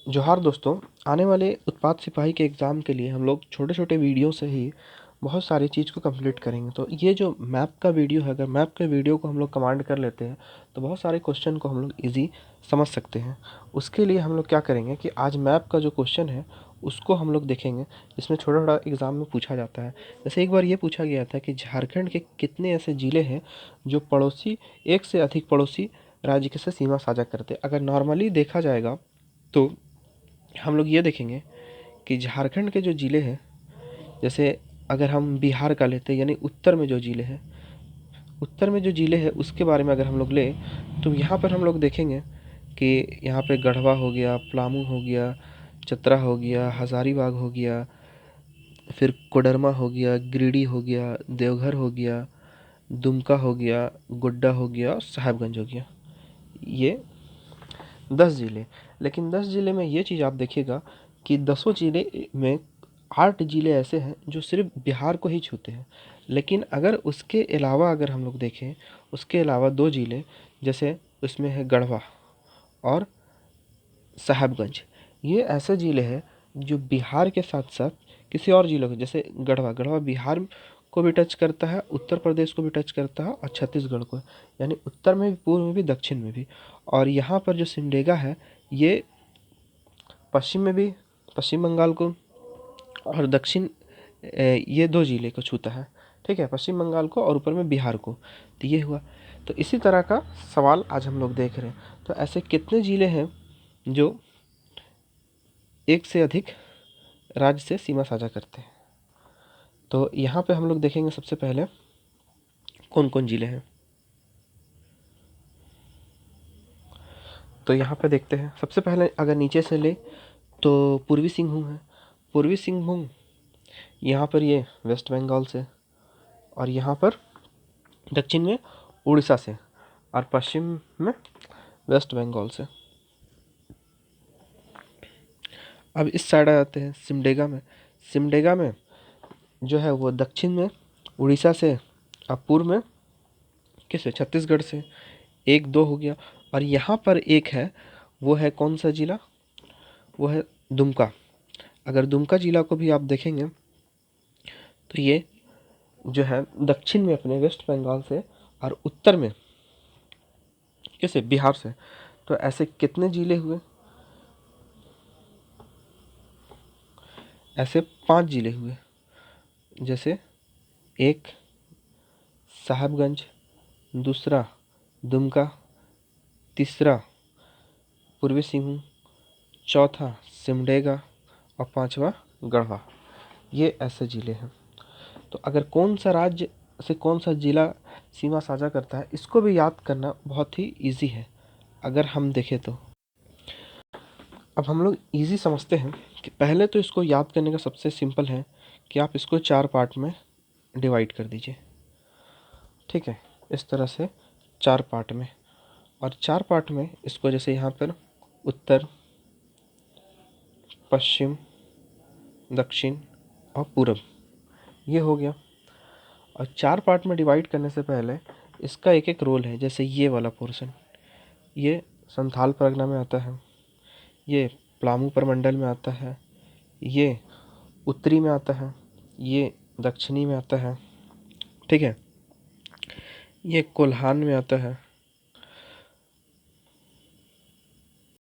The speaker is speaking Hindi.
जोहार दोस्तों। आने वाले उत्पाद सिपाही के एग्ज़ाम के लिए हम लोग छोटे छोटे वीडियो से ही बहुत सारी चीज़ को कंप्लीट करेंगे। तो ये जो मैप का वीडियो है, अगर मैप के वीडियो को हम लोग कमांड कर लेते हैं तो बहुत सारे क्वेश्चन को हम लोग इजी समझ सकते हैं। उसके लिए हम लोग क्या करेंगे कि आज मैप का जो क्वेश्चन है उसको हम लोग देखेंगे, जिसमें छोटा छोटा एग्ज़ाम में पूछा जाता है। जैसे एक बार ये पूछा गया था कि झारखंड के कितने ऐसे ज़िले हैं जो पड़ोसी एक से अधिक पड़ोसी राज्य के से सीमा साझा करते हैं। अगर नॉर्मली देखा जाएगा तो हम लोग ये देखेंगे कि झारखंड के जो ज़िले हैं, जैसे अगर हम बिहार का लेते हैं यानी उत्तर में जो ज़िले हैं, उत्तर में जो ज़िले हैं उसके बारे में अगर हम लोग लें तो यहाँ पर हम लोग देखेंगे कि यहाँ पे गढ़वा हो गया, पलामू हो गया, चतरा हो गया, हज़ारीबाग हो गया, फिर कोडरमा हो गया, गिरिडीह हो गया, देवघर हो गया, दुमका हो गया, गोड्डा हो गया और साहेबगंज हो गया। ये 10 ज़िले। लेकिन 10 ज़िले में ये चीज़ आप देखिएगा कि दसों ज़िले में 8 ज़िले ऐसे हैं जो सिर्फ बिहार को ही छूते हैं। लेकिन अगर उसके अलावा अगर हम लोग देखें, उसके अलावा 2 ज़िले, जैसे उसमें है गढ़वा और साहेबगंज। ये ऐसे ज़िले हैं जो बिहार के साथ साथ किसी और ज़िलों के, जैसे गढ़वा गढ़वा बिहार को भी टच करता है, उत्तर प्रदेश को भी टच करता है और छत्तीसगढ़ को, यानी उत्तर में भी, पूर्व में भी, दक्षिण में भी। और यहाँ पर जो सिमडेगा है ये पश्चिम में भी पश्चिम बंगाल को और दक्षिण, ये 2 ज़िले को छूता है। ठीक है, पश्चिम बंगाल को और ऊपर में बिहार को। तो ये हुआ। तो इसी तरह का सवाल आज हम लोग देख रहे हैं। तो ऐसे कितने ज़िले हैं जो एक से अधिक राज्य से सीमा साझा करते हैं? तो यहाँ पे हम लोग देखेंगे सबसे पहले कौन कौन ज़िले हैं। तो यहाँ पे देखते हैं, सबसे पहले अगर नीचे से ले तो पूर्वी सिंहभूम है। पूर्वी सिंहभूम यहाँ पर ये वेस्ट बंगाल से, और यहाँ पर दक्षिण में उड़ीसा से, और पश्चिम में वेस्ट बंगाल से। अब इस साइड आ जाते हैं सिमडेगा में। सिमडेगा में जो है वो दक्षिण में उड़ीसा से और पूर्व में किसे, छत्तीसगढ़ से। एक दो हो गया। और यहाँ पर एक है, वो है कौन सा जिला, वो है दुमका। अगर दुमका जिला को भी आप देखेंगे तो ये जो है दक्षिण में अपने वेस्ट बंगाल से और उत्तर में किसे, बिहार से। तो ऐसे कितने जिले हुए? ऐसे 5 जिले हुए। जैसे एक साहबगंज, दूसरा दुमका, तीसरा पूर्वी सिंहभूम, चौथा सिमडेगा और पांचवा गढ़वा। ये ऐसे ज़िले हैं। तो अगर कौन सा राज्य से कौन सा ज़िला सीमा साझा करता है, इसको भी याद करना बहुत ही इजी है अगर हम देखें तो। अब हम लोग इजी समझते हैं कि पहले तो इसको याद करने का सबसे सिंपल है कि आप इसको 4 पार्ट में डिवाइड कर दीजिए। ठीक है, इस तरह से 4 पार्ट में। और 4 पार्ट में इसको, जैसे यहाँ पर उत्तर, पश्चिम, दक्षिण और पूर्व, ये हो गया। और 4 पार्ट में डिवाइड करने से पहले इसका एक एक रोल है। जैसे ये वाला पोर्शन, ये संथाल परगना में आता है, ये पलामू प्रमंडल में आता है, ये उत्तरी में आता है, ये दक्षिणी में आता है। ठीक है, ये कोल्हान में आता है,